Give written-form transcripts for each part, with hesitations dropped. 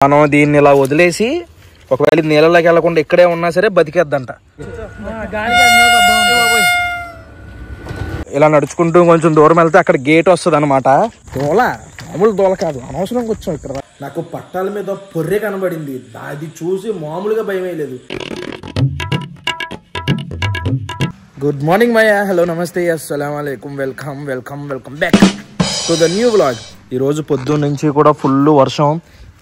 మనం దీన్ని ఇలా వదిలేసి ఒకవేళ నీళ్ళలోకి వెళ్ళకుండా ఇక్కడే ఉన్నా సరే బతికేద్దంట. ఇలా నడుచుకుంటూ కొంచెం దూరం వెళ్తే అక్కడ గేట్ వస్తుంది అనమాట. దోల మామూలు దోల కాదు, అనవసరంగా వచ్చాం ఇక్కడ. నాకు పట్టాల మీద పొర్రె కనబడింది, అది చూసి మామూలుగా భయం వేయలేదు. గుడ్ మార్నింగ్ మయ్యా, హలో నమస్తే, అస్సలాము అలైకుం, welcome welcome welcome back to the new vlog. ఈరోజు పొద్దున్న నుంచి కూడా ఫుల్ వర్షం.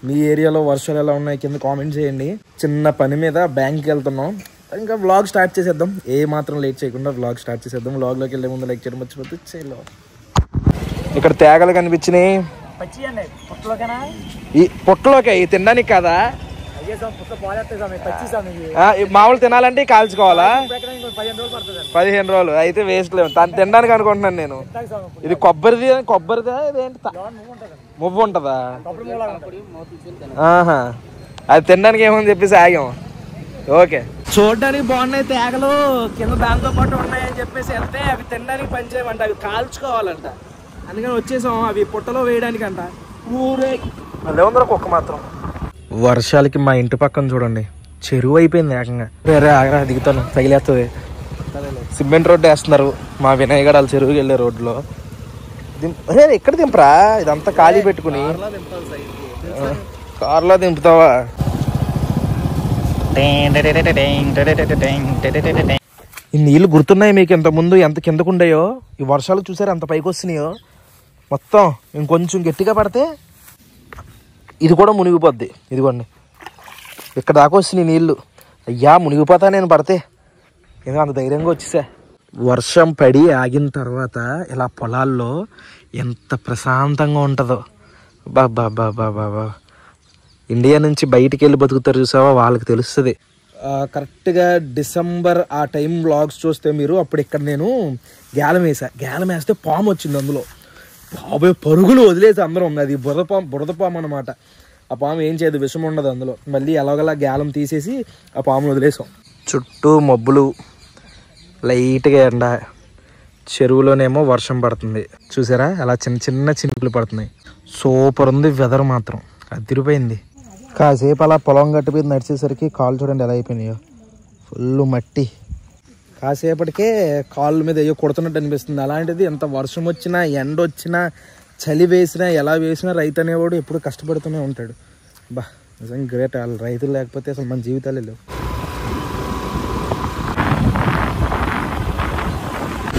మీ ఏరియాలో వర్షాలు ఎలా ఉన్నాయి కింద కామెంట్ చేయండి. చిన్న పని మీద బ్యాంక్కి వెళ్తున్నాం, ఇంకా వ్లాగ్ స్టార్ట్ చేసేద్దాం. ఏ మాత్రం లేట్ చేయకుండా వ్లాగ్ స్టార్ట్ చేసేద్దాం. వ్లాగ్లోకి వెళ్ళే ముందు లైక్ చేయడం మర్చిపోతే చేయలో. ఇక్కడ తేగలు కనిపించినాయి. ఈ పొట్టలోకి తినడానికి కదా, మామూలు తినాలంటే కాల్చుకోవాలా? 15 రోజులు అయితే వేస్ట్ లేవు. తను తినడానికి అనుకుంటున్నాను నేను. ఇది కొబ్బరిదా ఇదేంటి? మువ్వు ఉంటదా? ఆహా, అది తినడానికి ఏమని చెప్పేసి ఆగాం. ఓకే, చూడడానికి బాగున్నాయి తేగలు, కింద దాంతో పాటు ఉన్నాయని చెప్పేసి వెళ్తే అవి తినడానికి పనిచేయమంట, అవి కాల్చుకోవాలంట. అందుకని వచ్చేసాం అవి పుట్టలో వేయడానికంట. ఊరే మళ్ళీ ఉందరా కుక్క మాత్రం. వర్షాలకి మా ఇంటి పక్కన చూడండి చెరువు అయిపోయింది ఏకంగా. వేరే ఆగరా దిగుతాను, తగిలేస్తుంది. సిమెంట్ రోడ్డు వేస్తున్నారు మా వినయగడాల చెరువుకి వెళ్ళే రోడ్లో. ఎక్కడ దింపరా, ఇదంతా ఖాళీ పెట్టుకుని కార్లో దింపుతావా? ఈ నీళ్లు గుర్తున్నాయి మీకు ఇంతకుముందు ఎంత కిందకు ఉండేయో? ఈ వర్షాలు చూసారు ఎంత పైకి వస్తున్నాయో. మొత్తం ఇంకొంచెం గట్టిగా పడితే ఇది కూడా మునిగిపోద్ది. ఇదిగోండి ఇక్కడ దాకా వచ్చినాయి నీళ్ళు. అయ్యా మునిగిపోతా నేను పడితే. ఏదో అంత ధైర్యంగా వచ్చేసా. వర్షం పడి ఆగిన తర్వాత ఇలా పొలాల్లో ఎంత ప్రశాంతంగా ఉంటుందో. బాబా బాబా బాబా, ఇండియా నుంచి బయటికి వెళ్ళి బతుకుతారు చూసావా, వాళ్ళకి తెలుస్తుంది. కరెక్ట్గా డిసెంబర్ ఆ టైం వ్లాగ్స్ చూస్తే మీరు, అప్పుడు ఇక్కడ నేను గ్యాలం వేస్తే పాము వచ్చింది అందులో. బాబోయ్ పరుగులు వదిలేసి అందరం. అది బురద పాము అనమాట. ఆ పాము ఏం చేయదు, విషం ఉండదు అందులో. మళ్ళీ ఎలాగలా గ్యాలం తీసేసి ఆ పామును వదిలేసాం. చుట్టూ మబ్బులు, లైట్గా ఎండ, చెరువులోనేమో వర్షం పడుతుంది. చూసారా అలా చిన్న చిన్న చినుకులు పడుతున్నాయి. సూపర్ ఉంది వెదర్ మాత్రం, అదిరిపోయింది. కాసేపు అలా పొలం గట్టు మీద నడిచేసరికి కాళ్ళు చూడండి ఎలా అయిపోయినాయో, ఫుల్ మట్టి. కాసేపటికే కాళ్ళ మీద అయ్యో కొడుతున్నట్టు అనిపిస్తుంది. అలాంటిది ఎంత వర్షం వచ్చినా, ఎండ వచ్చినా, చలి వేసినా, ఎలా వేసినా రైతు అనేవాడు ఎప్పుడు కష్టపడుతూనే ఉంటాడు. బా నిజంగా గ్రేట్. వాళ్ళు రైతులు లేకపోతే అసలు మన జీవితాలే లేవు.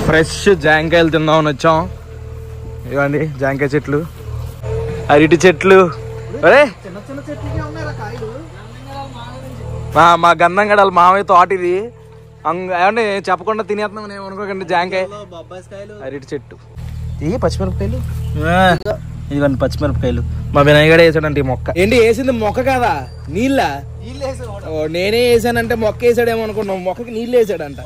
ఫ్రెష్ జాంకాయలు తిందామని వచ్చాం. ఇవ్వండి జాంకాయ చెట్లు, అరటి చెట్లు. అరే మా గంధంగడాల మామయ్య తోట ఇది. ఏమంటే చెప్పకుండా తినేస్తున్నాం ఏమనుకోకండి. జాంకాయ, అరటి చెట్టు, ఈ పచ్చిమిరపకాయలు, ఇవన్నీ పచ్చిమిరపకాయలు. మా వినాయగడ వేసాడంటే ఈ మొక్క. ఏంటి వేసింది మొక్క కాదా, నీళ్ళ? నేనే వేసానంటే మొక్క వేసాడేమో అనుకున్నాం. మొక్కకి నీళ్ళు వేసాడంట.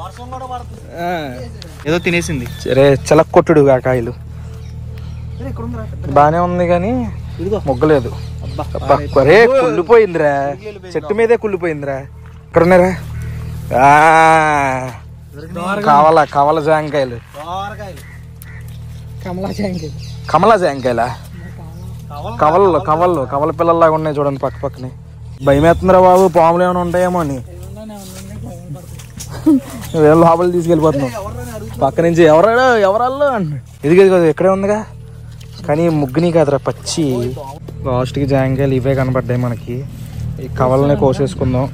ఏదో తినేసింది. సరే చిలక్కొట్టుడు ఆ కాయలు. బానే ఉంది కానీ మొగ్గలేదు. అరే కుళ్ళిపోయిందిరా, చెట్టు మీదే కుళ్ళిపోయిందిరా. ఇక్కడ ఉన్నారా కవల జాంకాయలు, కమలా జాంకాయలా? కవల పిల్లల్లాగా ఉన్నాయి చూడండి పక్క పక్కనే. భయం వేస్తుందిరా బాబు, పాములు ఏమైనా ఉంటాయేమో అని లోపల తీసుకెళ్ళిపోతున్నాం. పక్క నుంచి ఎవరాళ్ళు అంటున్నాడు. ఇదిగో ఇక్కడే ఉందిగా, కానీ ముగ్గుని కాదురా పచ్చి. లాస్ట్కి జాంకాయలు ఇవే కనపడ్డాయి మనకి. ఈ కవలనే కోసేసుకుందాం.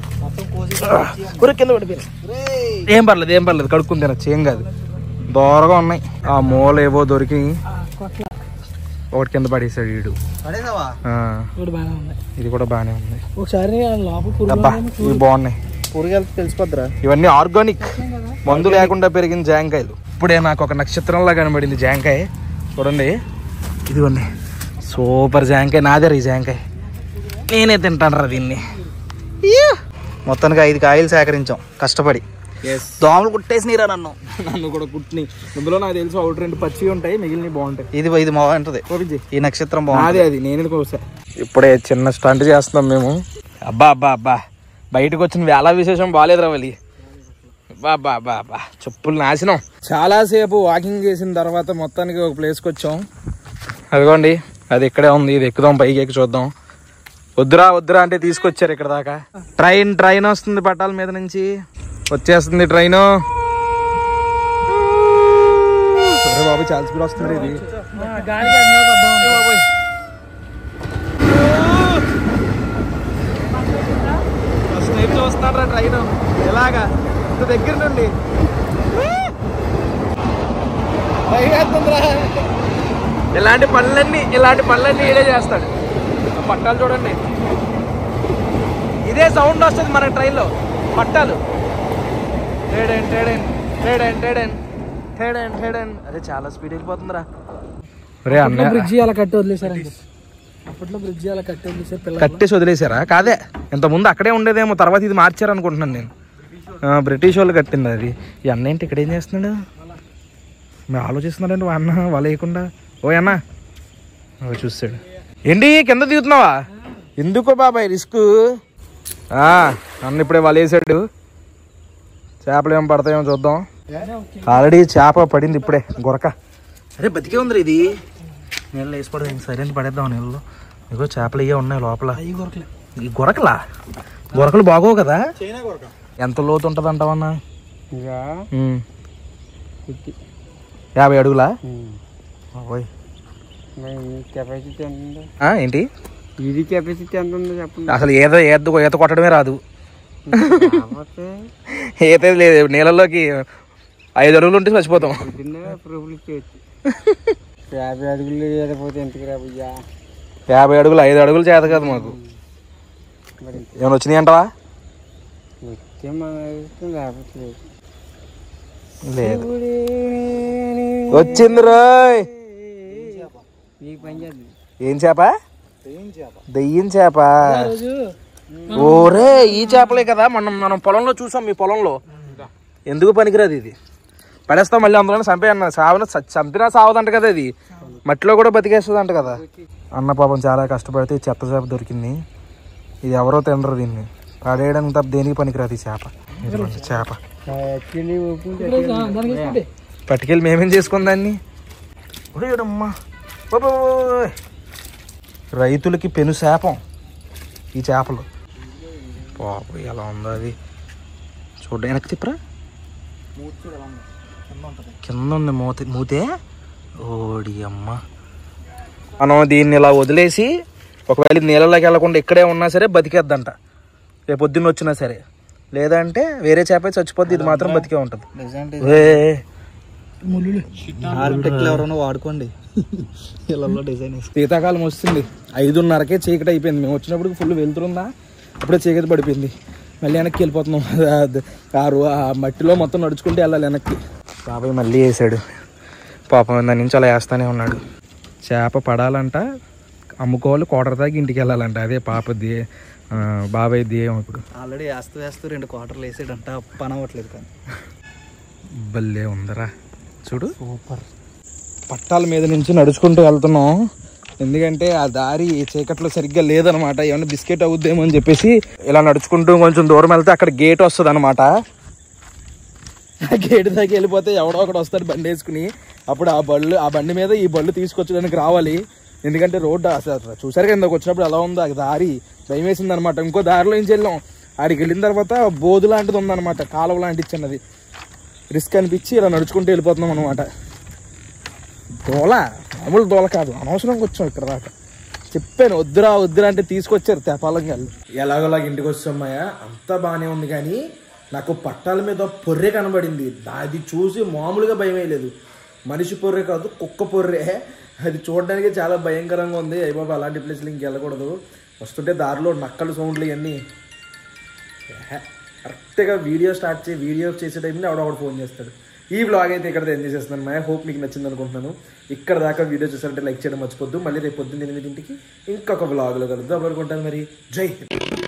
కింద పడిపోయింది. ఏం పర్లేదు కడుక్కుని తినచ్చు, ఏం కాదు. దూరగా ఉన్నాయి. ఆ మూల ఏవో దొరికి ఒకటి కింద పడేసాడు వీడు. ఇది కూడా బానే ఉంది. ఇవి బాగున్నాయి. కూరగాయలు తెలిసిపోద్దురా, ఇవన్నీ ఆర్గానిక్, మందు లేకుండా పెరిగిన జాంకాయలు. ఇప్పుడే నాకు ఒక నక్షత్రంలా కనబడింది జాంకాయ. చూడండి ఇదిగోండి, సూపర్ జాంకాయ. నాదే ఈ జాంకాయ, నేనే తింటాను రా దీన్ని. మొత్తానికి 5 కాయలు సేకరించాం కష్టపడి. దోమలు కుట్టేసినరా నన్ను కూడా కుట్టినాయి. ఇందులో నాకు తెలుసు 1-2 పచ్చి ఉంటాయి, మిగిలినవి బాగుంటాయి. ఇది బాగుంటది, ఈ నక్షత్రం బాగుంది. అది నేను కోసా. ఇప్పుడే చిన్న స్టంట్ చేస్తున్నాం మేము. అబ్బా బయటకు వచ్చిన వేళ విశేషం బాగాలేదురా వాళ్ళి. బాబా చెప్పులు నాశనం. చాలాసేపు వాకింగ్ చేసిన తర్వాత మొత్తానికి ఒక ప్లేస్కి వచ్చాం. అదిగోండి అది ఇక్కడే ఉంది. ఇది ఎక్కుదాం, పైకి ఎక్కి చూద్దాం. వద్దురా వద్దురా అంటే తీసుకొచ్చారు ఇక్కడ దాకా. ట్రైన్ వస్తుంది పట్టాల మీద నుంచి, వచ్చేస్తుంది ట్రైన్. బాబు చాలా స్పీడ్ వస్తుంది ఇది. ఫస్ట్ టైం చూస్తున్నారా ట్రైన్ ఎలాగా ఇంత దగ్గర నుండి. ఇలాంటి పనులన్నీ ఇదే చేస్తాడు. పట్టాలు చూడండి, ఇదే సౌండ్ వస్తుంది మన ట్రైన్లో. పట్టాలు అదే చాలా స్పీడ్ వెళ్ళిపోతుందిరా. బ్రిడ్జి అలా కట్టి వదిలేసారండి. అప్పట్లో బ్రిడ్జి అలా కట్టి వదిలేసారు, కట్టేసి వదిలేసారా? కాదే, ఇంతకుముందు అక్కడే ఉండేదేమో, తర్వాత ఇది మార్చారు అనుకుంటున్నాను నేను. బ్రిటిష్ వాళ్ళు కట్టింది అది. ఈ అన్న ఏంటి ఇక్కడ ఏం చేస్తున్నాడు? మీరు ఆలోచిస్తున్నాడండి అన్న వాళ్ళు వేయకుండా. ఓ అన్న చూస్తాడు ఏంటి కింద దిగుతున్నావా? ఎందుకో బాబాయ్ రిస్క్. అన్న ఇప్పుడే వాళ్ళు వేసాడు. చేపలు ఏమో పడతాయేమో చూద్దాం. ఆల్రెడీ చేప పడింది ఇప్పుడే, గొరక. అరే బతికే ఉందిరా ఇది. నీళ్ళు వేసి పడదు, సరైన పడేద్దాం నీళ్ళలో. ఇగో చేపలు ఇవే ఉన్నాయి లోపల. ఈ గొరకలు బాగోవు కదా? ఎంత లోతు ఉంటుంది అంటావన్నా? 50 అడుగులా? ఏంటి ఇది కెపాసిటీ ఎంత ఉందో చెప్పండి. అసలు ఈత కొట్టడమే రాదు. ఈత లేదు, నీళ్ళలోకి 5 అడుగులు ఉంటే చచ్చిపోతాం. 50 అడుగులు ఏదైపోతే ఎంతకు రాబోయ్యా? 50 అడుగులు 5 అడుగులు చేత కాదు మాకు. ఏమైనా వచ్చినాయి అంటావా? లేదు, వచ్చింది రోయ్. ఏం చేప? దెయ్యం చేప. ఓరే ఈ చేపలే కదా మనం పొలంలో చూసాం. మీ పొలంలో ఎందుకు పనికిరాదు ఇది, పడేస్తాం మళ్ళీ అందులోనే చంపేయన్న. చంపినా సావదంట కదా ఇది, మట్టిలో కూడా బతికేస్తుంది అంట కదా. అన్న పాపం చాలా కష్టపడితే చెత్త చేప దొరికింది. ఇది ఎవరో తినరు, దీన్ని పడేయడానికి తప్ప దేనికి పనికిరాదు ఈ చేప. చేప పట్టుకెళ్ళి మేమేం చేసుకుని దాన్ని. ఒరేయమ్మా రైతులకి పెను శాపం ఈ చేపలు. పాపం ఎలా ఉందో అది చూడ. వెనక్కి తిప్పరా, కింద ఉంది మూతే. ఓడి అమ్మ. మనం దీన్ని ఇలా వదిలేసి ఒకవేళ నీళ్ళలోకి వెళ్ళకుండా ఇక్కడే ఉన్నా సరే బతికేద్దంట, రేపు పొద్దున్న వచ్చినా సరే. లేదంటే వేరే చేప చచ్చిపోద్ది, ఇది మాత్రం బతికే ఉంటుంది. ఎవరైనా వాడుకోండి. డిజైన్ శీతాకాలం వస్తుంది, 5:30కే చీకటి అయిపోయింది. మేము వచ్చినప్పుడు ఫుల్ వెళ్తుందా, అప్పుడే చీకటి పడిపోయింది. మళ్ళీ వెనక్కి వెళ్ళిపోతున్నాం. ఆ మట్టిలో మొత్తం నడుచుకుంటూ వెళ్ళాలి వెనక్కి. బాబాయ్ మళ్ళీ వేసాడు పాపం, దాని నుంచి అలా వేస్తానే ఉన్నాడు. చేప పడాలంట, అమ్ముకోవాలి, కోటర్ దాకా ఇంటికి వెళ్ళాలంట. అదే పాపది బాబాయ్ ధ్యేయం. ఇప్పుడు ఆల్రెడీ వేస్తూ 2 క్వార్టర్లు వేసాడంట, పని అవ్వట్లేదు. కానీ భలే ఉందరా చూడు, సూపర్. పట్టాల మీద నుంచి నడుచుకుంటూ వెళ్తున్నాం, ఎందుకంటే ఆ దారి చీకట్లో సరిగ్గా లేదనమాట. ఏమన్నా బిస్కెట్ అవుద్దేమో అని చెప్పేసి ఇలా నడుచుకుంటూ కొంచెం దూరం వెళ్తే అక్కడ గేట్ వస్తుంది అనమాట. ఆ గేట్ దాకా వెళ్ళిపోతే ఎవడో ఒకడు వస్తాడు బండి వేసుకుని. అప్పుడు ఆ బండి మీద ఈ బళ్ళు తీసుకొచ్చడానికి రావాలి. ఎందుకంటే రోడ్డు అసలు చూసారు కదా, ఇందాక వచ్చినప్పుడు ఎలా ఉందో ఆ దారి, భయం వేసింది అనమాట. ఇంకో దారిలో నుంచి వెళ్ళాం. ఆడికి వెళ్ళిన తర్వాత బోధు లాంటిది ఉందన్నమాట, కాలువ లాంటిది చిన్నది. రిస్క్ అనిపించి ఇలా నడుచుకుంటూ వెళ్ళిపోతున్నాం అనమాట. దోల మామూలు దోల కాదు, అనవసరంగా వచ్చాం ఇక్కడ దాకా. చెప్పాను వద్దురా అంటే తీసుకొచ్చారు తెపాలంగా. ఎలాగోలాగ ఇంటికి వచ్చామయ్యా, అంతా బాగానే ఉంది. కానీ నాకు పట్టాల మీద పొర్రె కనబడింది. అది చూసి మామూలుగా భయం వేయలేదు. మనిషి పొర్రె కాదు, కుక్క పొర్రె. అది చూడడానికి చాలా భయంకరంగా ఉంది. అయ్య బాబా అలాంటి ప్లేస్లు ఇంక వెళ్ళకూడదు. వస్తుంటే దారిలో నక్కలు సౌండ్లు ఇవన్నీ. కరెక్ట్గా వీడియో చేసే టైంలో ఎవడొకడు ఫోన్ చేస్తాడు. ఈ వ్లాగ్ అయితే ఇక్కడ ఎంజాయ్ చేస్తున్నాను. మై హోప్ మీకు నచ్చింది అనుకుంటున్నాను. ఇక్కడ దాకా వీడియో చూసారంటే లైక్ చేయడం మర్చిపోద్దు. మళ్ళీ రేపు పొద్దున్న 8 ఇంకొక వ్లాగ్లో కలుద్దాం. అనుకుంటాను మరి. జై హింద్.